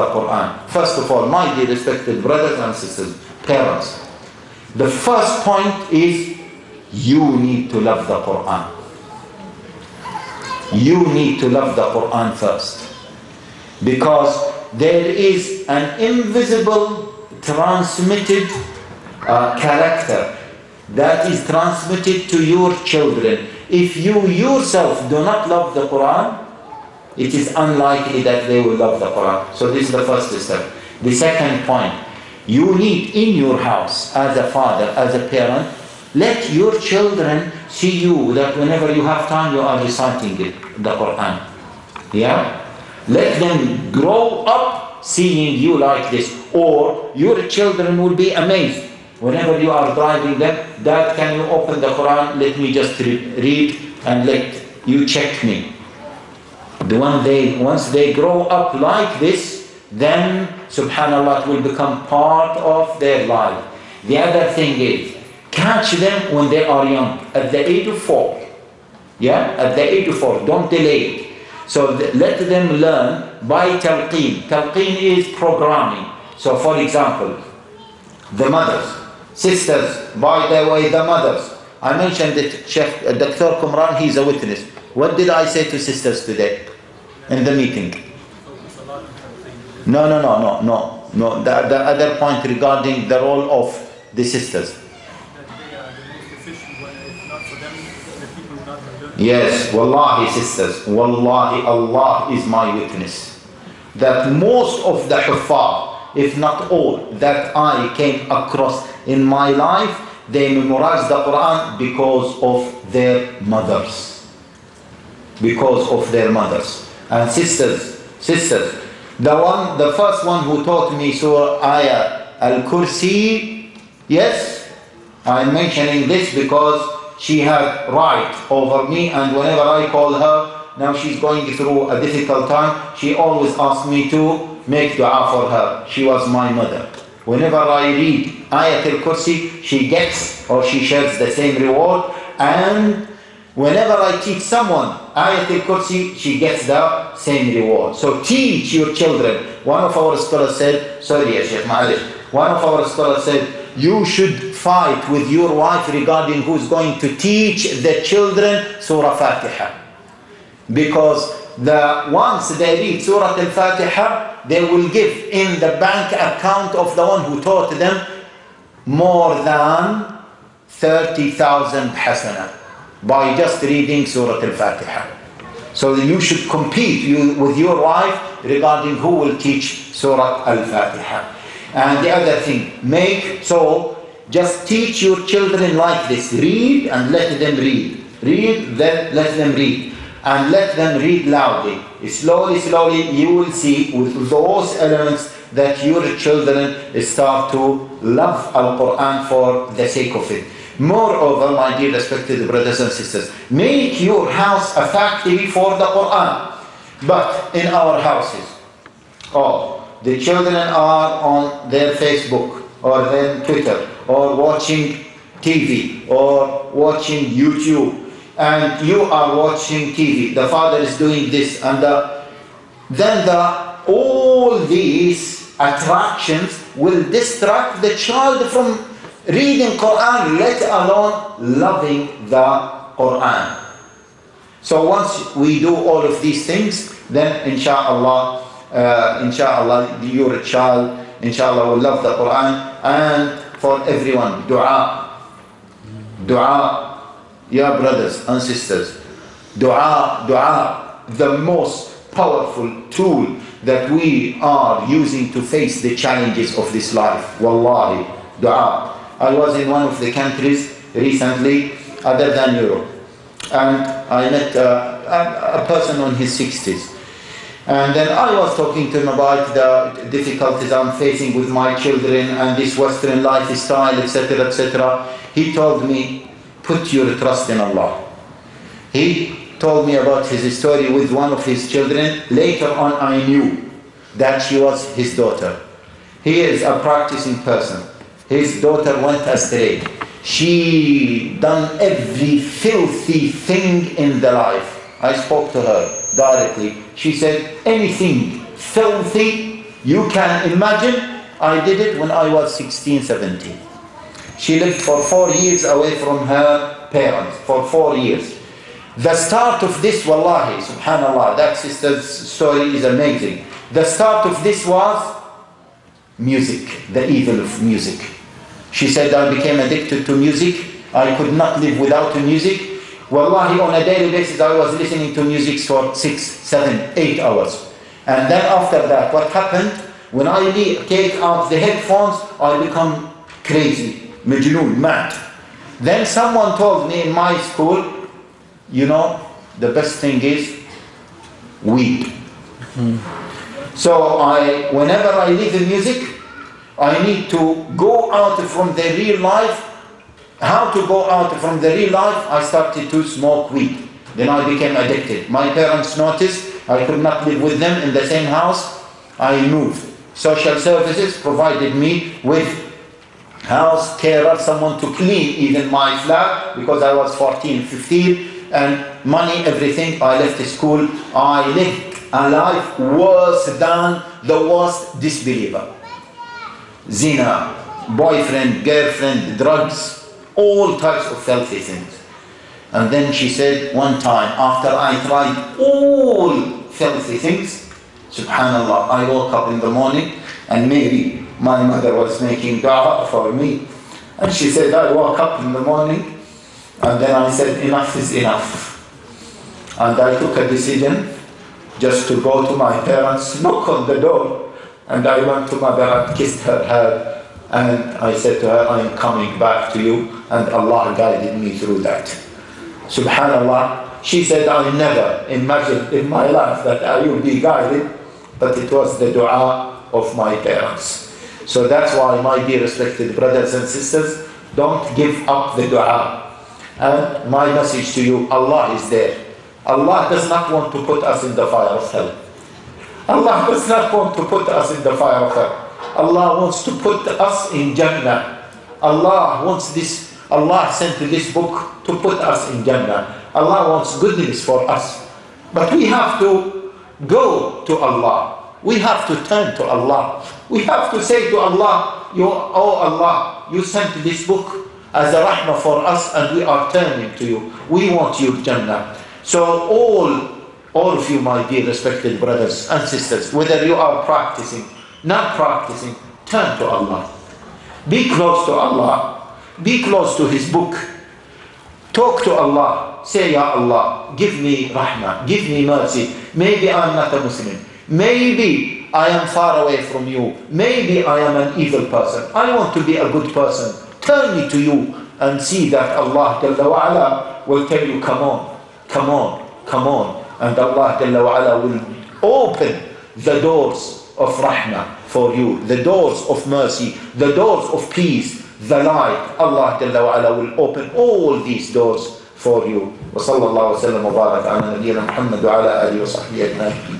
the Quran. First of all, my dear respected brothers and sisters, parents, the first point is you need to love the Quran. You need to love the Quran first. Because there is an invisible transmitted character that is transmitted to your children. If you yourself do not love the Quran, it is unlikely that they will love the Quran. So this is the first step. The second point, you need in your house, as a father, as a parent, let your children see you that whenever you have time you are reciting it, the Quran. Yeah? Let them grow up seeing you like this, or your children will be amazed. Whenever you are driving them, Dad, can you open the Quran? Let me just read and let you check me. Once they grow up like this, then subhanallah it will become part of their life. The other thing is, catch them when they are young, at the age of 4. Yeah, at the age of 4, don't delay it. So let them learn by talqeen. Talqeen is programming. So for example, the mothers, sisters, by the way, the mothers. I mentioned that Sheikh Dr. Kumran, he's a witness. What did I say to sisters today in the meeting? No. The other point regarding the role of the sisters. Yes, wallahi sisters, wallahi Allah is my witness, that most of the huffaz, if not all, that I came across in my life, they memorized the Quran because of their mothers. Because of their mothers. And sisters, the first one who taught me Surah Ayah Al-Kursi, yes, I'm mentioning this because she had right over me, and whenever I call her, now she's going through a difficult time, she always asks me to make dua for her. She was my mother. Whenever I read Ayat al-Kursi, she gets or she shares the same reward, and whenever I teach someone Ayat al-Kursi, she gets the same reward. So teach your children. One of our scholars said, sorry ya Sheikh, one of our scholars said, you should fight with your wife regarding who's going to teach the children Surah Fatiha. Because once they read Surah Al-Fatiha, they will give in the bank account of the one who taught them more than 30,000 hasana by just reading Surah Al-Fatiha. So you should compete with your wife regarding who will teach Surah Al-Fatiha. And the other thing, just teach your children like this. Read and let them read. Read, then let them read. And let them read loudly. Slowly, you will see with those elements that your children start to love Al-Quran for the sake of it. Moreover, my dear respected brothers and sisters, make your house a factory for the Quran. But in our houses, the children are on their Facebook or their Twitter or watching TV or watching YouTube, and you are watching TV. The father is doing this, and then all these attractions will distract the child from reading Quran, let alone loving the Quran. So once we do all of these things, then inshallah, your child, inshallah, will love the Quran. And for everyone, dua, yeah, brothers and sisters, dua, the most powerful tool that we are using to face the challenges of this life. Wallahi, dua. I was in one of the countries recently, other than Europe, and I met a person on his 60s. And then I was talking to him about the difficulties I'm facing with my children and this Western lifestyle, etc., etc. He told me, put your trust in Allah. He told me about his story with one of his children. Later on, I knew that she was his daughter. He is a practicing person. His daughter went astray. She done every filthy thing in the life. I spoke to her directly. She said, anything filthy, You can imagine, I did it when I was 16, 17. She lived for 4 years away from her parents, for 4 years. The start of this, wallahi, subhanallah, that sister's story is amazing. The start of this was music, the evil of music. She said, I became addicted to music. I could not live without music. Wallahi, on a daily basis, I was listening to music for 6, 7, 8 hours. And then after that, what happened? When I take out the headphones, I become crazy, majnoon, mad. Then someone told me in my school, you know, the best thing is weed. So whenever I listen music, I need to go out from the real life. How to go out from the real life? I started to smoke weed. Then I became addicted. My parents noticed I could not live with them in the same house. I moved. Social services provided me with house carer, someone to clean even my flat, because I was 14, 15, and money, everything. I left school. I lived a life worse than the worst disbeliever. Zina, boyfriend, girlfriend, drugs, all types of filthy things. And then she said one time, after I tried all filthy things, subhanallah, I woke up in the morning, and maybe my mother was making dua for me, and she said, I woke up in the morning, and then I said, enough is enough. And I took a decision just to go to my parents, knock on the door, and I went to mother and kissed her head, and I said to her, I am coming back to you, and Allah guided me through that. Subhanallah, she said, I never imagined in my life that I would be guided, but it was the dua of my parents. So that's why, my dear respected brothers and sisters, don't give up the dua. And my message to you, Allah is there. Allah does not want to put us in the fire of hell. Allah does not want to put us in the fire of hell. Allah wants to put us in Jannah. Allah wants this. Allah sent this book to put us in Jannah. Allah wants goodness for us. But we have to go to Allah. We have to turn to Allah. We have to say to Allah, oh Allah, you sent this book as a rahmah for us, and we are turning to you. We want your Jannah. So all of you, my dear respected brothers and sisters, whether you are practicing, not practicing, turn to Allah. Be close to Allah. Be close to His book. Talk to Allah. Say, Ya Allah, give me rahmah, give me mercy. Maybe I'm not a Muslim. Maybe I am far away from you. Maybe I am an evil person. I want to be a good person. Turn me to you, and see that Allah Jalla wa Ala will tell you, come on, come on, come on. And Allah Jalla wa Ala will open the doors of rahmah for you, the doors of mercy, the doors of peace, the light. Allah Jalla wa Ala will open all these doors for you. Wa sallallahu wa sallam wa barak ala nabiyyina Muhammad wa ala alihi wa sahbihi ajma'in.